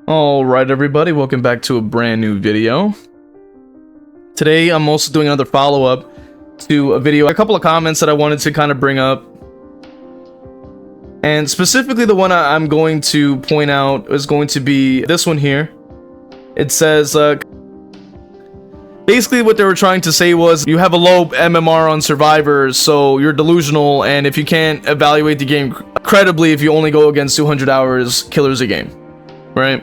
Alright everybody, welcome back to a brand new video. Today I'm also doing another follow-up to a couple of comments that I wanted to kind of bring up. And specifically the one I'm going to point out is going to be this one here. It says, basically what they were trying to say was, you have a low MMR on survivors, so you're delusional, and if you can't evaluate the game credibly if you only go against 200 hours killers a game, right?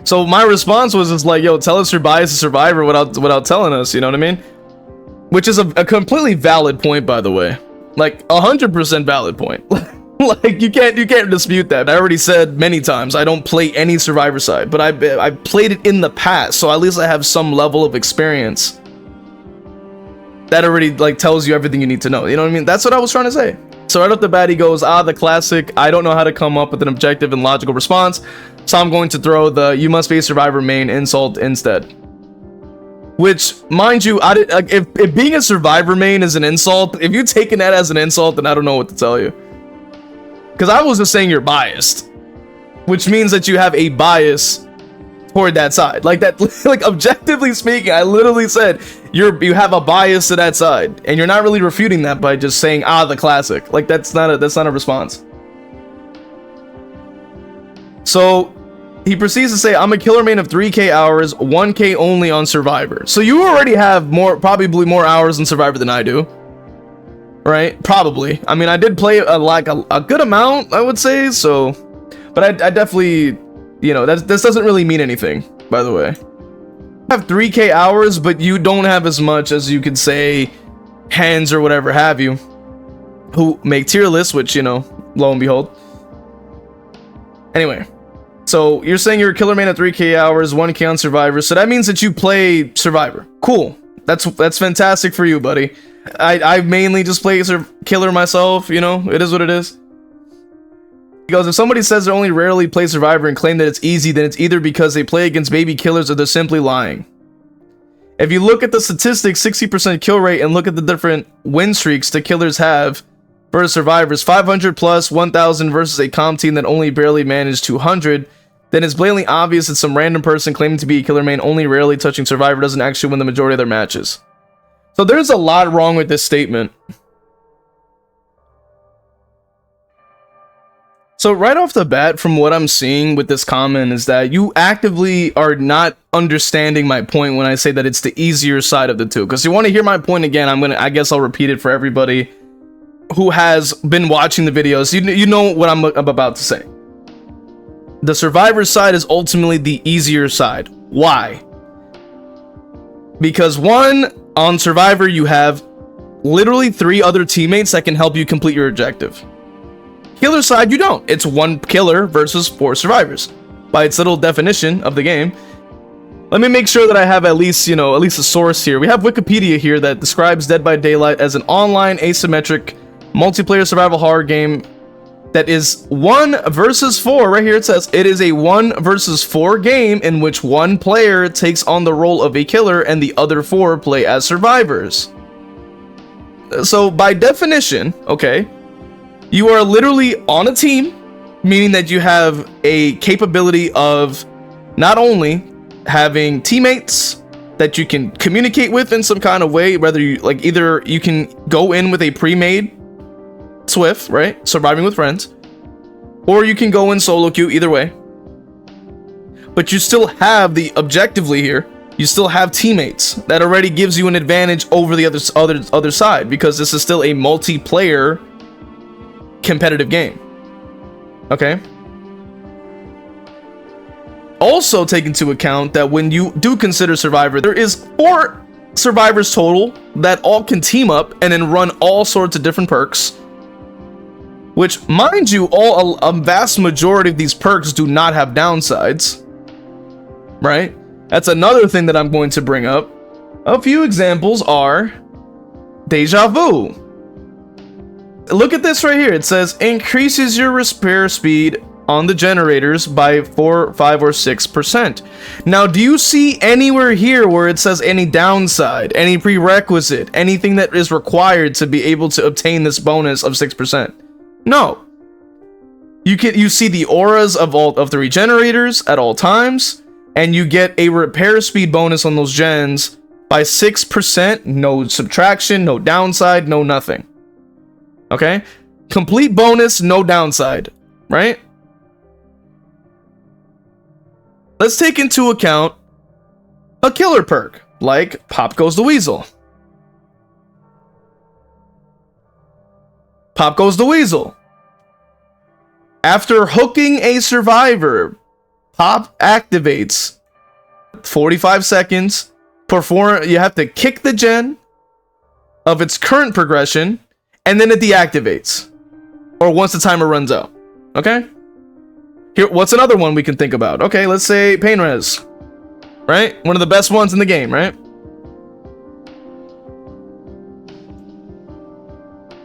So my response was just like, yo, tell us you're biased as a survivor without telling us, you know what I mean? Which is a completely valid point, by the way. Like 100% valid point. Like you can't dispute that. I already said many times I don't play any survivor side, but I played it in the past, so at least I have some level of experience that already like tells you everything you need to know. You know what I mean? That's what I was trying to say. So right off the bat he goes, the classic, I don't know how to come up with an objective and logical response, so I'm going to throw the "you must be a survivor" main insult instead. Which, mind you, if being a survivor main is an insult, if you're taking that as an insult, then I don't know what to tell you. Because I was just saying you're biased, which means that you have a bias toward that side. Like that, like objectively speaking, I literally said you have a bias to that side, and you're not really refuting that by just saying the classic. Like that's not a response. So he proceeds to say, I'm a killer main of 3k hours, 1k only on Survivor. So you already have probably more hours in Survivor than I do, right? Probably. I mean, I did play a good amount, I would say. So, but I definitely, you know, this doesn't really mean anything, by the way. I have 3k hours, but you don't have as much as you could say Hens or whatever have you, who make tier lists, which, you know, lo and behold. Anyway, so you're saying you're a killer main at 3k hours, 1k on Survivor, so that means that you play Survivor. Cool. That's fantastic for you, buddy. I mainly just play killer myself, you know, it is what it is. He goes, if somebody says they only rarely play Survivor and claim that it's easy, then it's either because they play against baby killers or they're simply lying. If you look at the statistics, 60% kill rate, and look at the different win streaks the killers have versus survivors, 500 plus 1000 versus a comp team that only barely managed 200, then it's blatantly obvious that some random person claiming to be a killer main only rarely touching survivor doesn't actually win the majority of their matches. So there's a lot wrong with this statement. So right off the bat, from what I'm seeing with this comment, is that you actively are not understanding my point when I say that it's the easier side of the two. Because you want to hear my point again, I guess I'll repeat it for everybody who has been watching the videos. You know what I'm about to say. The survivor side is ultimately the easier side. Why? Because one, on Survivor you have literally 3 other teammates that can help you complete your objective. Killer side you don't. It's 1 killer versus 4 survivors by its little definition of the game. Let me make sure that I have at least a source here. We have Wikipedia here that describes Dead by Daylight as an online asymmetric multiplayer survival horror game that is 1 versus 4. Right here it says it is a 1 versus 4 game in which 1 player takes on the role of a killer and the other 4 play as survivors. So by definition, okay, you are literally on a team, meaning that you have a capability of not only having teammates that you can communicate with in some kind of way, whether you like, either you can go in with a pre-made Swift, right, surviving with friends, or you can go in solo queue, either way. But you still have objectively here, you still have teammates that already gives you an advantage over the other side, because this is still a multiplayer competitive game. Okay. Also take into account that when you do consider Survivor, there is 4 survivors total that all can team up and then run all sorts of different perks. Which, mind you, a vast majority of these perks do not have downsides. Right? That's another thing that I'm going to bring up. A few examples are Deja Vu. Look at this right here. It says increases your repair speed on the generators by 4, 5, or 6%. Now, do you see anywhere here where it says any downside, any prerequisite, anything that is required to be able to obtain this bonus of 6%? No. You see the auras of all of the regenerators at all times, and you get a repair speed bonus on those gens by 6%. No subtraction, no downside, no nothing. Okay, complete bonus, no downside, right? Let's take into account a killer perk like Pop Goes the Weasel. Pop Goes the Weasel. After hooking a survivor, Pop activates 45 seconds. You have to kick the gen of its current progression, and then it deactivates. Or once the timer runs out. Okay? Here, what's another one we can think about? Okay, let's say Pain Res. Right? One of the best ones in the game, right?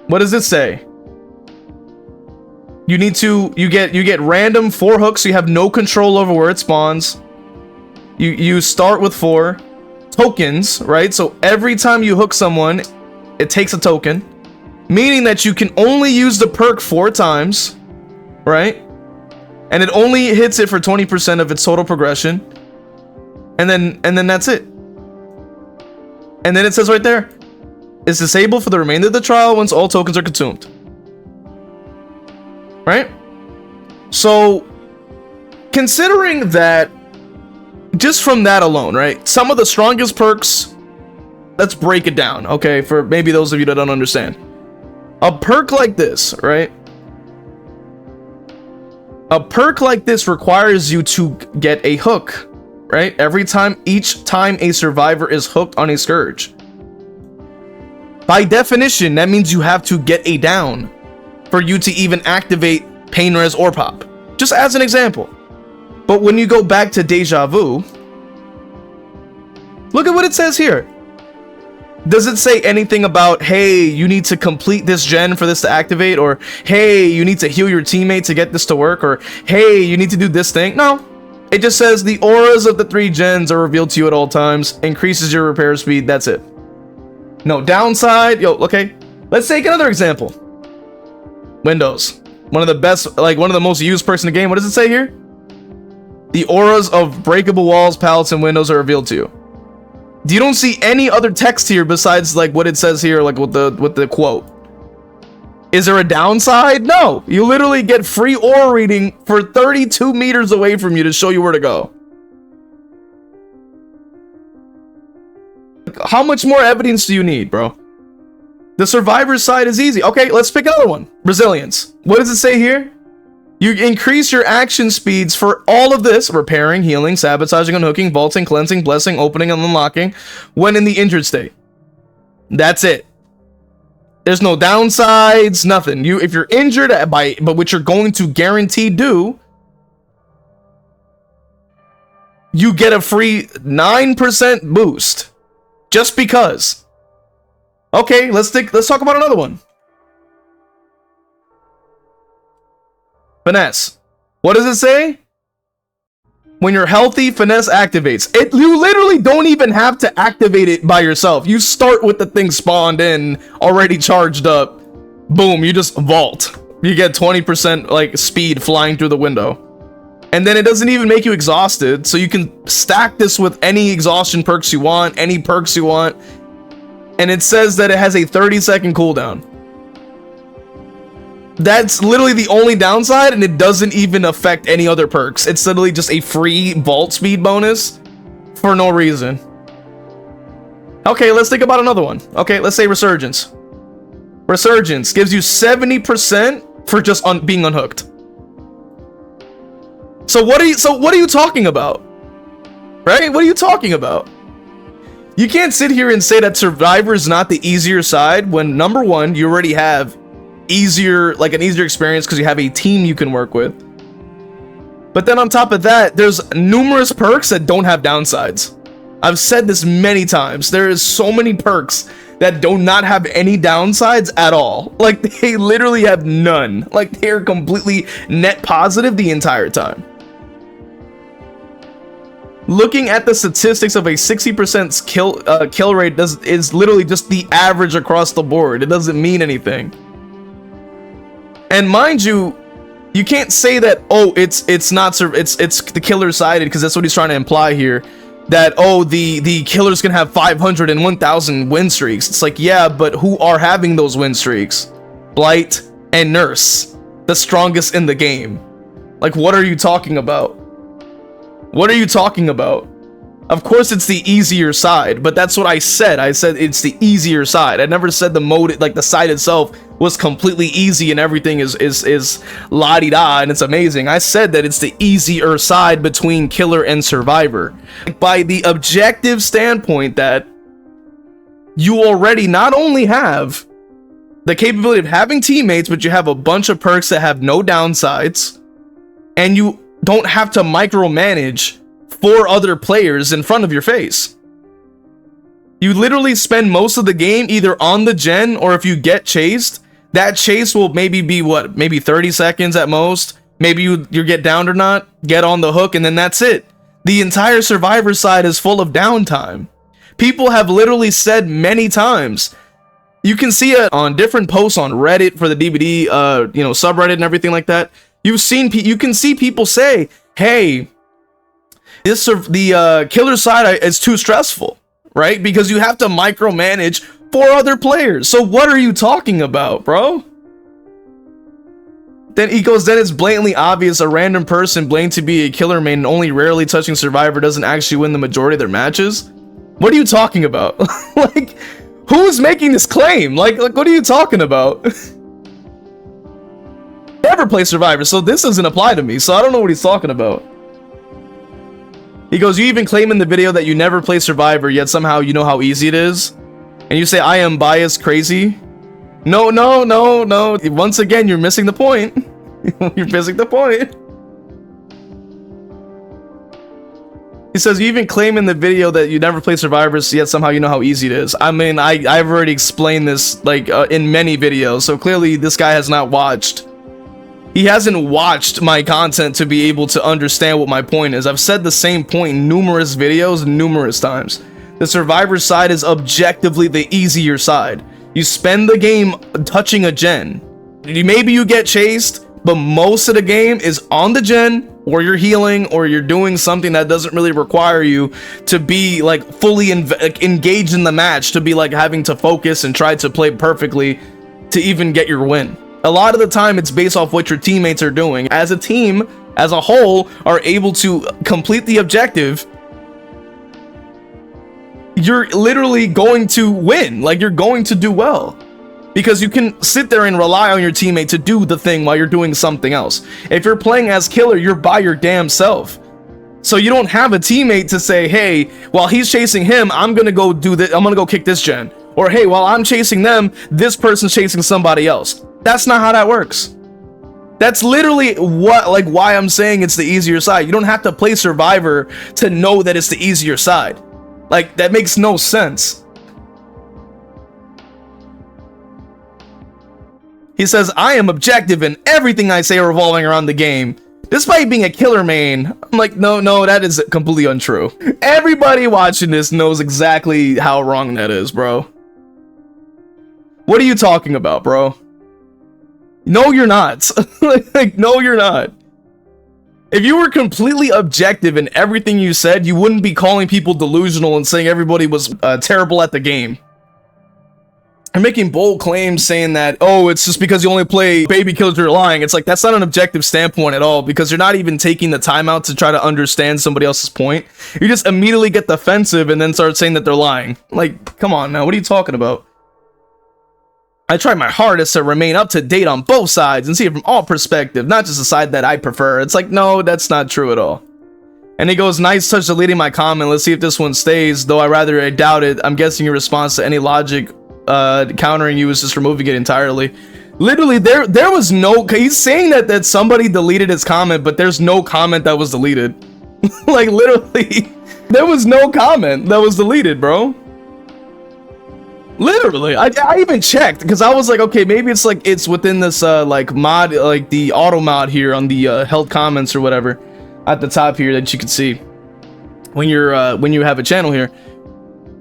What does it say? You get random 4 hooks, so you have no control over where it spawns. You start with 4 tokens, right? So every time you hook someone, it takes a token, meaning that you can only use the perk 4 times, right? And it only hits it for 20% of its total progression. And then that's it. And then it says right there, it's disabled for the remainder of the trial once all tokens are consumed. Right? So, considering that, just from that alone, right? Some of the strongest perks, let's break it down, okay? For maybe those of you that don't understand. A perk like this, right? A perk like this requires you to get a hook, right? Each time a survivor is hooked on a scourge. By definition, that means you have to get a down for you to even activate Pain Res or Pop. Just as an example. But when you go back to Deja Vu, look at what it says here. Does it say anything about, hey, you need to complete this gen for this to activate? Or, hey, you need to heal your teammate to get this to work? Or, hey, you need to do this thing? No. It just says the auras of the 3 gens are revealed to you at all times. Increases your repair speed. That's it. No downside. Yo, okay. Let's take another example. Windows. One of the best, like one of the most used perks in the game. What does it say here? The auras of breakable walls, pallets, and windows are revealed to you. You don't see any other text here besides like what it says here, like with the quote. Is there a downside? No. You literally get free aura reading for 32 meters away from you to show you where to go. How much more evidence do you need, bro? The survivor's side is easy. Okay, let's pick another one. Resilience. What does it say here? You increase your action speeds for all of this: repairing, healing, sabotaging, unhooking, vaulting, cleansing, blessing, opening, and unlocking when in the injured state. That's it. There's no downsides, nothing. If you're injured but which you're going to guarantee do, you get a free 9% boost just because. Okay, let's talk about another one. Finesse. What does it say? When you're healthy, finesse activates. You literally don't even have to activate it by yourself. You start with the thing spawned in, already charged up. Boom, you just vault. You get 20% like speed flying through the window. And then it doesn't even make you exhausted, so you can stack this with any exhaustion perks you want, any perks you want. And it says that it has a 30-second cooldown. That's literally the only downside, and it doesn't even affect any other perks. It's literally just a free vault speed bonus for no reason. Okay, let's think about another one. Okay, let's say Resurgence. Resurgence gives you 70% for just being unhooked. So what are you talking about? Right? What are you talking about? You can't sit here and say that Survivor is not the easier side when, number one, you already have an easier experience because you have a team you can work with. But then on top of that, there's numerous perks that don't have downsides. I've said this many times. There is so many perks that do not have any downsides at all. Like, they literally have none. Like, they're completely net positive the entire time. Looking at the statistics of a 60% kill rate is literally just the average across the board. It doesn't mean anything. And mind you, You can't say that, oh, it's the killer sided, because that's what he's trying to imply here. That, oh, the killer's gonna have 500 and 1,000 win streaks. It's like, yeah, but who are having those win streaks? Blight and Nurse, the strongest in the game. Like, what are you talking about? What are you talking about? Of course it's the easier side, but that's what I said. I said it's the easier side. I never said the mode, like the side itself was completely easy and everything is la-di-da and it's amazing. I said that it's the easier side between killer and survivor. By the objective standpoint, that you already not only have the capability of having teammates, but you have a bunch of perks that have no downsides, and you don't have to micromanage 4 other players in front of your face. You literally spend most of the game either on the gen, or if you get chased, that chase will maybe be what, maybe 30 seconds at most. Maybe you get downed or not, get on the hook, and then that's it. The entire survivor side is full of downtime. People have literally said many times, you can see it on different posts on Reddit for the DBD subreddit and everything like that. You can see people say, hey, the killer side is too stressful, right? Because you have to micromanage 4 other players. So what are you talking about, bro? Then he goes, then it's blatantly obvious a random person blamed to be a killer main and only rarely touching survivor doesn't actually win the majority of their matches. What are you talking about? Like, who's making this claim? Like what are you talking about? Never play survivor, so this doesn't apply to me, so I don't know what he's talking about. He goes, you even claim in the video that you never play survivor, yet somehow you know how easy it is, and you say I am biased crazy. No. Once again, you're missing the point. You're missing the point. He says, you even claim in the video that you never play survivors, yet somehow you know how easy it is. I mean, I've already explained this like in many videos, so clearly this guy has not watched. He hasn't watched my content to be able to understand what my point is. I've said the same point in numerous videos, numerous times. The survivor side is objectively the easier side. You spend the game touching a gen. Maybe you get chased, but most of the game is on the gen, or you're healing, or you're doing something that doesn't really require you to be like fully engaged in the match, to be like having to focus and try to play perfectly to even get your win. A lot of the time it's based off what your teammates are doing. As a team, as a whole, are able to complete the objective, you're literally going to win. Like, you're going to do well, because you can sit there and rely on your teammate to do the thing while you're doing something else. If you're playing as killer, you're by your damn self, so you don't have a teammate to say, hey, while he's chasing him, I'm gonna go do this, I'm gonna go kick this gen, or hey, while I'm chasing them, this person's chasing somebody else. That's not how that works. That's literally why I'm saying it's the easier side. You don't have to play survivor to know that it's the easier side. Like, that makes no sense. He says, I am objective and everything I say revolving around the game, despite being a killer main. I'm like, no, that is completely untrue. Everybody watching this knows exactly how wrong that is, bro. What are you talking about, bro? No, you're not. Like, no, you're not. If you were completely objective in everything you said, you wouldn't be calling people delusional and saying everybody was terrible at the game. You're making bold claims saying that, oh, it's just because you only play baby killers, you're lying. It's like, that's not an objective standpoint at all, because you're not even taking the time out to try to understand somebody else's point. You just immediately get defensive and then start saying that they're lying. Like, come on now, what are you talking about? I try my hardest to remain up to date on both sides and see it from all perspectives, not just the side that I prefer. It's like, no, that's not true at all. And he goes, nice touch deleting my comment. Let's see if this one stays, though I doubt it. I'm guessing your response to any logic countering you is just removing it entirely. Literally, there was no, he's saying that somebody deleted his comment, but there's no comment that was deleted. Like, literally, there was no comment that was deleted, bro. Literally, I even checked, because I was like, okay, maybe it's like it's within this like mod, like the auto mod here on the held comments or whatever at the top here that you can see when you have a channel here.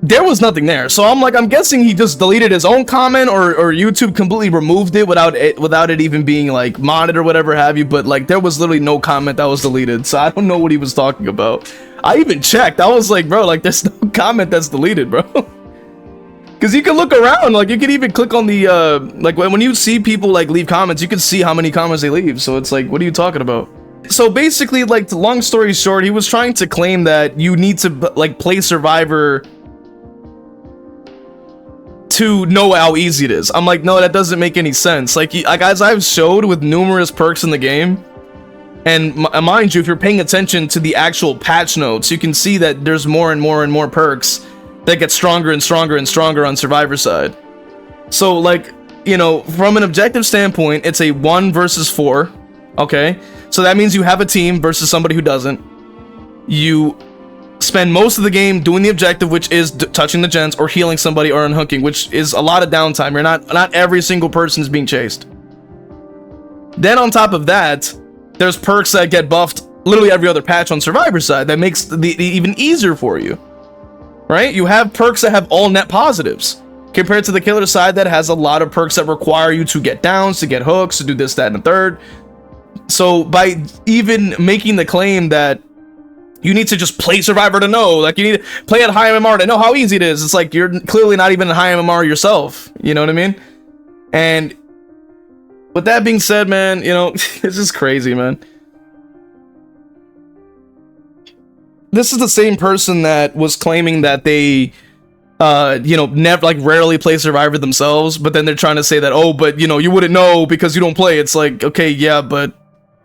there was nothing there. So I'm guessing he just deleted his own comment, or YouTube completely removed it without it even being like modded or whatever have you. But like, there was literally no comment that was deleted. So I don't know what he was talking about. I even checked. I was like, bro, like there's no comment that's deleted, bro. Because you can look around, like you can even click on the like when you see people like leave comments, you can see how many comments they leave. So it's like, what are you talking about? So basically, like, long story short, he was trying to claim that you need to like play Survivor to know how easy it is. I'm like, no, that doesn't make any sense. Like as I've showed with numerous perks in the game, and mind you, if you're paying attention to the actual patch notes, you can see that there's more and more and more perks that get stronger and stronger and stronger on Survivor side. So like, you know, from an objective standpoint, it's a 1 versus 4. Okay, so that means you have a team versus somebody who doesn't. You spend most of the game doing the objective, which is touching the gens or healing somebody or unhooking, which is a lot of downtime. You're not every single person is being chased. Then on top of that, there's perks that get buffed literally every other patch on Survivor side that makes the even easier for you, right? You have perks that have all net positives compared to the killer side that has a lot of perks that require you to get downs, to get hooks, to do this, that, and the third. So by even making the claim that you need to just play Survivor to know, like you need to play at high MMR to know how easy it is, it's like you're clearly not even in high MMR yourself, you know what I mean? And with that being said, man, you know, it's just crazy, man. This is the same person that was claiming that they you know, never, like, rarely play Survivor themselves, but then they're trying to say that, oh, but you know, you wouldn't know because you don't play. It's like, okay, yeah, but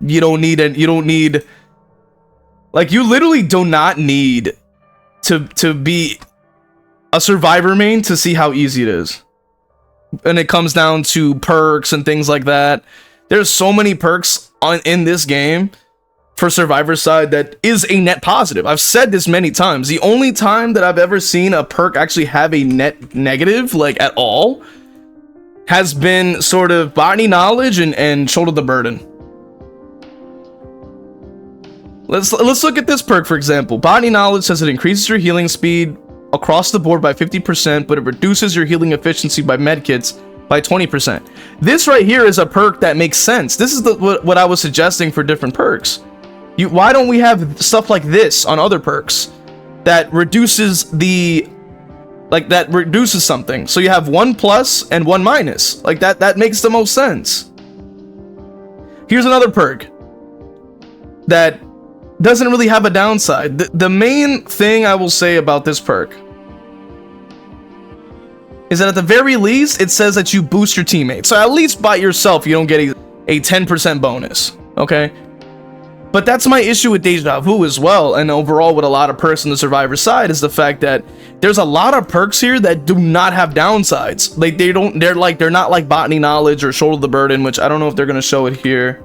you don't need, like, you literally do not need to be a Survivor main to see how easy it is. And it comes down to perks and things like that. There's so many perks in this game for Survivor side that is a net positive. I've said this many times. The only time that I've ever seen a perk actually have a net negative, like at all, has been sort of botany knowledge and shoulder the burden. Let's look at this perk, for example. Botany knowledge says it increases your healing speed across the board by 50%, but it reduces your healing efficiency by medkits by 20%. This right here is a perk that makes sense. This is what I was suggesting for different perks. Why don't we have stuff like this on other perks that reduces reduces something? So you have 1 plus and 1 minus. Like that makes the most sense. Here's another perk that doesn't really have a downside. The main thing I will say about this perk is that at the very least, it says that you boost your teammates. So at least by yourself, you don't get a 10% bonus, okay? But that's my issue with Deja Vu as well, and overall with a lot of perks on the Survivor side, is the fact that there's a lot of perks here that do not have downsides. Like they're not like botany knowledge or shoulder the burden, which I don't know if they're gonna show it here.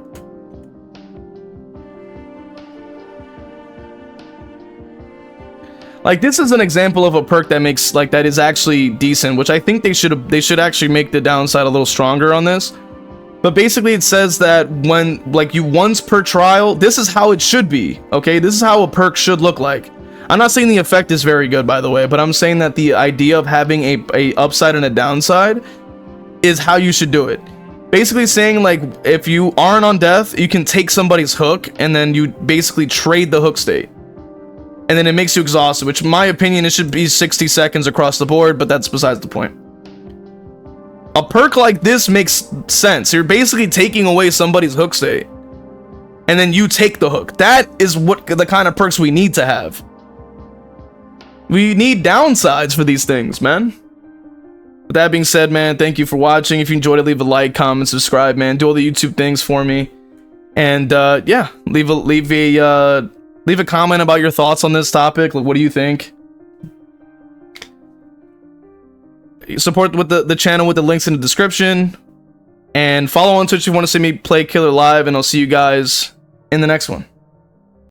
Like this is an example of a perk that makes that is actually decent, which I think they should actually make the downside a little stronger on this. But basically it says that when you once per trial, this is how it should be, okay? This is how a perk should look like. I'm not saying the effect is very good, by the way, but I'm saying that the idea of having a upside and a downside is how you should do it. Basically saying, like, if you aren't on death, you can take somebody's hook and then you basically trade the hook state. And then it makes you exhausted, which in my opinion, it should be 60 seconds across the board, but that's besides the point. A perk like this makes sense. You're basically taking away somebody's hook state, and then you take the hook. That is what the kind of perks we need to have. We need downsides for these things, man. With that being said, man, thank you for watching. If you enjoyed it, leave a like, comment, subscribe, man. Do all the YouTube things for me. And yeah, leave a comment about your thoughts on this topic. Like, what do you think? Support with the channel with the links in the description, and follow on Twitch if you want to see me play Killer live, and I'll see you guys in the next one.